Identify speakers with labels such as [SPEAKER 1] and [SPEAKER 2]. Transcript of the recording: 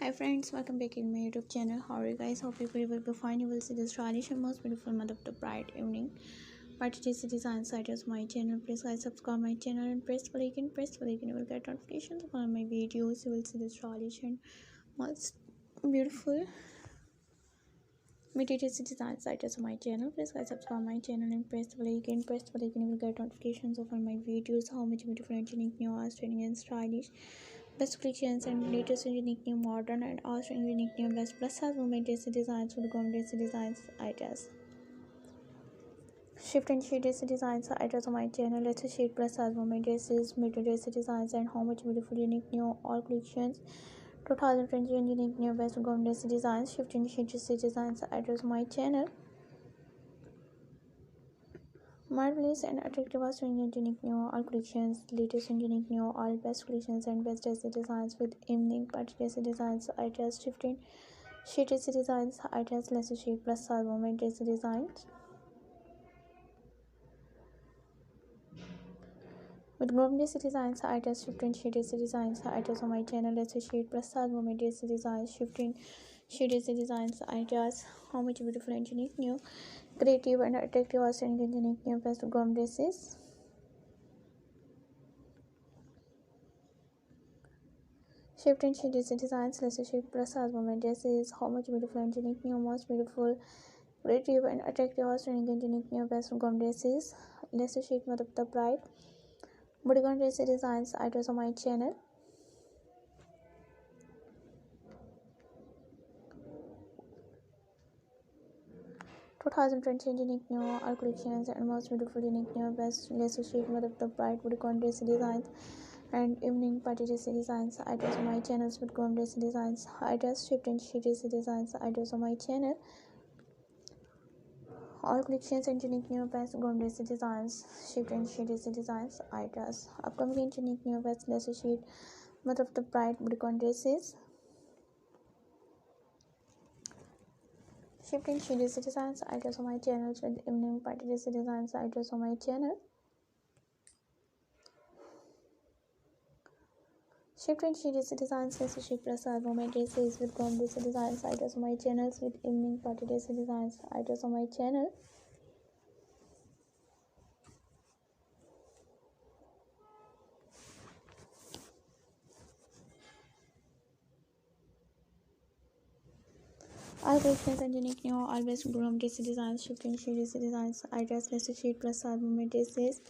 [SPEAKER 1] Hi friends, welcome back in my YouTube channel. How are you guys? Hope you will be fine. You will see the stylish and most beautiful month of the bright evening party dress design site as my channel. Please guys subscribe my channel and press the icon. You will get notifications of all my videos. You will see the stylish and most beautiful middi dress design site as my channel. Please guys subscribe my channel and press the icon. You will get notifications of all my videos. How much beautiful and unique new art trending and stylish best collections and latest and unique new modern and also unique new best plus size women dress designs with gom dress designs ideas. Shift and sheet dress designs ideas on my channel. Let's sheet plus size women dresses, mid dress designs and how much beautiful unique new all collections. 2020 and unique new best gom dress designs. Shift and sheet dress designs ideas on my channel. Marvelous and attractive and unique new all collections, latest and unique new all best collections and best dress designs with evening party dress designs, ideas shifting, sheet dress designs, ideas less sheet plus size women dress designs. With groom dress designs, ideas shifting sheet dress designs, ideas on my channel, less sheet plus size women dress designs, shifting sheet dress designs, ideas, how much beautiful and unique new, creative and attractive and unique new best groom dresses. Shift and sheet designs, less sheet plus size women dresses, how much beautiful and unique new, most beautiful, creative and attractive and unique new best gum dresses, less sheet mode of the bride, bodycon dress designs, ideas on my channel. Two 2020 unique new all collections and most beautiful unique new best less sheet mode of the bride, bodycon dress designs and evening party dress designs, ideas on my channels with gum dress designs, ideas shift and sheet dress designs, ideas on my channel. All collections and unique new best gom dress designs, shift and sheet dress designs, ideas. Upcoming and unique new best less sheet mode of the bride, bodycon dresses. Shift and sheet dress designs, ideas on my channel with evening party dress designs, ideas on my channel. Shift and sheet dress designs, less sheet plus size women dresses with gom dress designs, ideas on my channels with evening party dress designs, ideas on my channel. All collections and unique new all best groom dress designs, shift and sheet dress designs, ideas less sheet plus size women dresses.